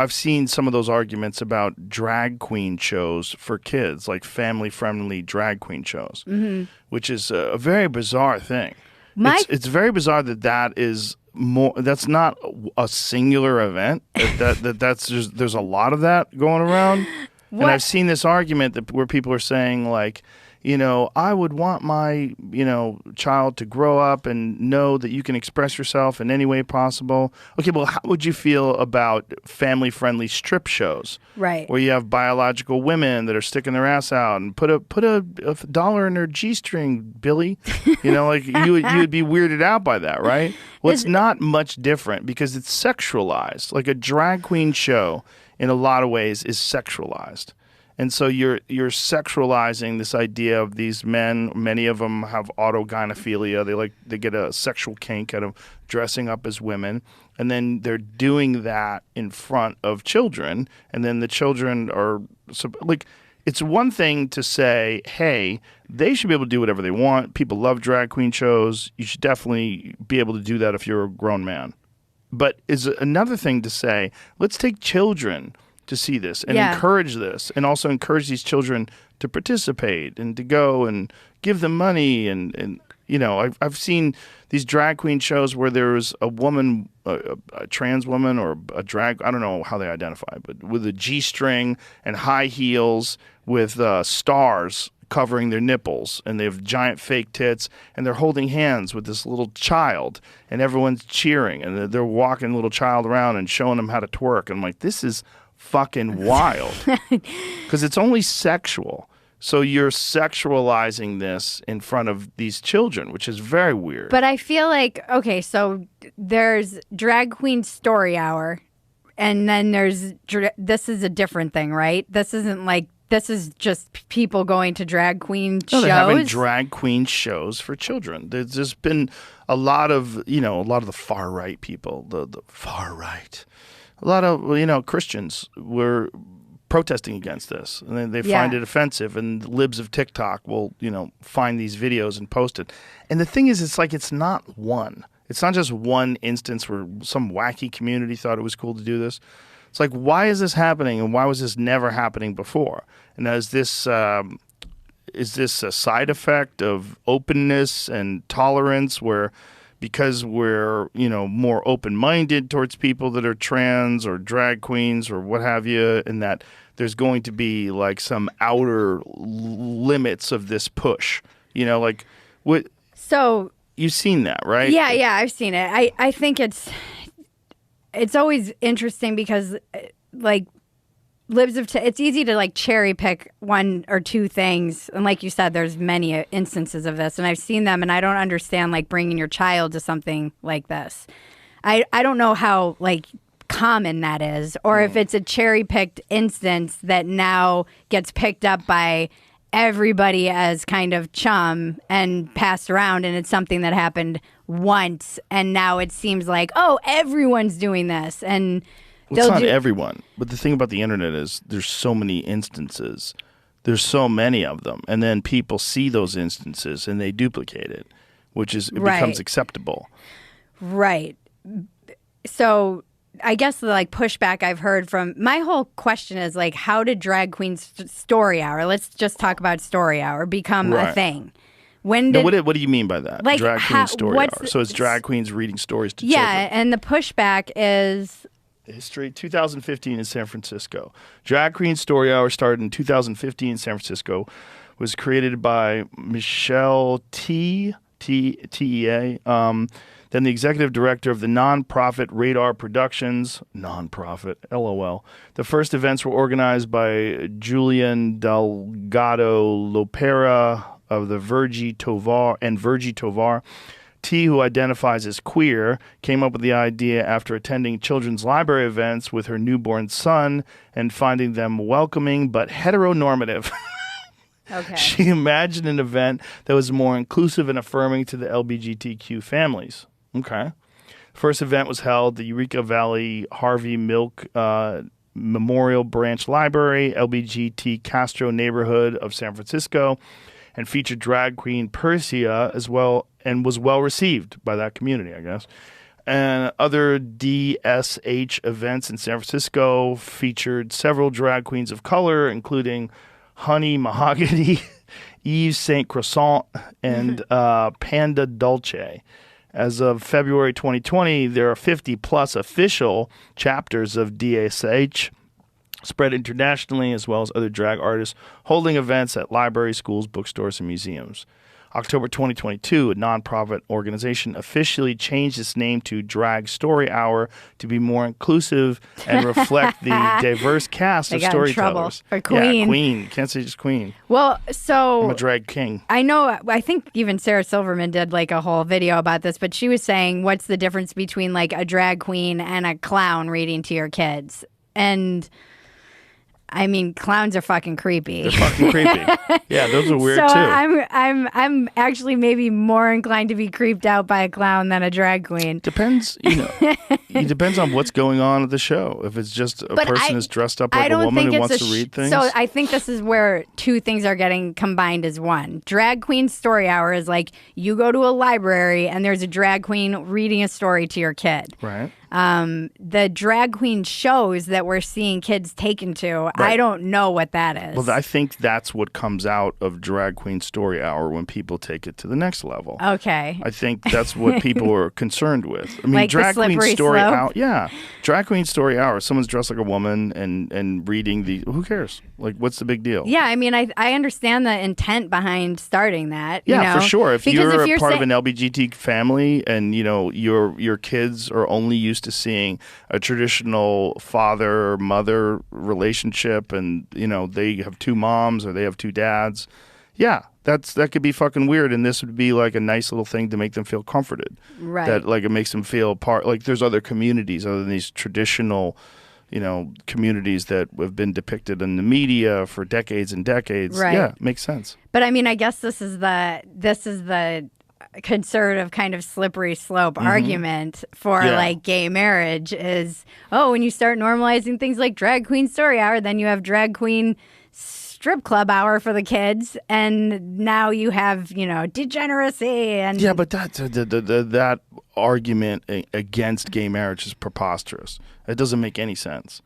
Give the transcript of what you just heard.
I've seen some of those arguments about drag queen shows for kids, like family-friendly drag queen shows, which is a very bizarre thing. It's very bizarre that is more. That's not a singular event. That's just, there's a lot of that going around. And I've seen this argument where people are saying like, I would want my, child to grow up and know that you can express yourself in any way possible. Okay, well, how would you feel about family-friendly strip shows? Right. Where you have biological women that are sticking their ass out and put a dollar in their G-string, Billy. Like you would be weirded out by that, right? Well, it's not much different because it's sexualized. Like a drag queen show, in a lot of ways, is sexualized. And so you're sexualizing this idea of these men. Many of them have autogynephilia. They get a sexual kink out of dressing up as women, and then they're doing that in front of children. And then the children are like, it's one thing to say, hey, they should be able to do whatever they want. People love drag queen shows. You should definitely be able to do that if you're a grown man. But it's another thing to say, let's take children to see this and encourage this, and also encourage these children to participate and to go and give them money. And I've seen these drag queen shows where there was a woman, a trans woman or a drag, I don't know how they identify, but with a G-string and high heels with stars covering their nipples, and they have giant fake tits, and they're holding hands with this little child, and everyone's cheering, and they're walking the little child around and showing them how to twerk. And I'm like, this is fucking wild, because it's only sexual. So you're sexualizing this in front of these children, which is very weird. But I feel like, okay, so there's Drag Queen Story Hour, and then this is a different thing, right? This isn't like, this is just people going to drag queen shows. They're having drag queen shows for children. There's just been a lot of the far right people, the far right. A lot of, Christians were protesting against this, and they find it offensive, and the libs of TikTok will, find these videos and post it. And the thing is, it's not one. It's not just one instance where some wacky community thought it was cool to do this. It's like, why is this happening, and why was this never happening before? And is this a side effect of openness and tolerance, where because we're, more open-minded towards people that are trans or drag queens or what have you, and that there's going to be like some outer limits of this push, like what? So you've seen that, right? Yeah, I've seen it. I think it's always interesting because like it's easy to like cherry pick one or two things, and like you said, there's many instances of this, and I've seen them, and I don't understand like bringing your child to something like this. I don't know how like common that is, or if it's a cherry picked instance that now gets picked up by everybody as kind of chum and passed around, and it's something that happened once, and now it seems like, oh, everyone's doing this. And it's not everyone, but the thing about the internet is there's so many instances. There's so many of them, and then people see those instances and they duplicate it, which is becomes acceptable. Right. So I guess the like pushback I've heard from my whole question is like, how did Drag Queen's Story Hour, let's just talk about Story Hour, become a thing? When did, what do you mean by that? Like, drag Queen Story Hour. So it's drag queens reading stories to children. Yeah, and the pushback is history. 2015 in San Francisco. Drag Queen Story Hour started in 2015 in San Francisco. Was created by Michelle T. T-E-A. Then the executive director of the nonprofit Radar Productions. Nonprofit, LOL. The first events were organized by Julian Delgado Lopera of the Virgie Tovar. T, who identifies as queer, came up with the idea after attending children's library events with her newborn son and finding them welcoming but heteronormative. Okay. She imagined an event that was more inclusive and affirming to the LGBTQ families. Okay. First event was held at the Eureka Valley Harvey Milk Memorial Branch Library, LBGT Castro neighborhood of San Francisco, and featured drag queen Persia as well, and was well received by that community, I guess. And other DSH events in San Francisco featured several drag queens of color, including Honey Mahogany, Eve St. Croissant, and Panda Dolce. As of February 2020, there are 50 plus official chapters of DSH spread internationally, as well as other drag artists holding events at libraries, schools, bookstores, and museums. October 2022, a nonprofit organization officially changed its name to Drag Story Hour to be more inclusive and reflect the diverse cast of storytellers. For Queen. Yeah, Queen. Can't say just Queen. Well, so I'm a drag king. I know. I think even Sarah Silverman did like a whole video about this, but she was saying, what's the difference between like a drag queen and a clown reading to your kids? And I mean, clowns are fucking creepy. They're fucking creepy. Yeah, those are weird so too. I'm actually maybe more inclined to be creeped out by a clown than a drag queen. Depends, it depends on what's going on at the show. If it's just a person is dressed up like a woman who wants to read things. So I think this is where two things are getting combined as one. Drag queen story hour is like you go to a library and there's a drag queen reading a story to your kid. Right. The drag queen shows that we're seeing kids taken to, I don't know what that is. Well, I think that's what comes out of Drag Queen Story Hour when people take it to the next level. Okay. I think that's what people are concerned with. I mean, like Drag the Queen slippery Story slope? Hour. Yeah. Drag Queen Story Hour. Someone's dressed like a woman and reading the. Who cares? Like, what's the big deal? Yeah, I mean, I understand the intent behind starting that. Yeah, you know? for sure. If Because you're if a part of an LGBT family and your kids are only used to seeing a traditional father or mother relationship, and they have two moms or they have two dads, yeah, that could be fucking weird. And this would be like a nice little thing to make them feel comforted. Right. That like it makes them feel part. Like there's other communities other than these traditional communities that have been depicted in the media for decades and decades. Right. Yeah, makes sense. But I mean, I guess this is the conservative kind of slippery slope argument for like gay marriage is, when you start normalizing things like drag queen story hour, then you have drag queen strip club hour for the kids, and now you have degeneracy and but that argument against gay marriage is preposterous. It doesn't make any sense.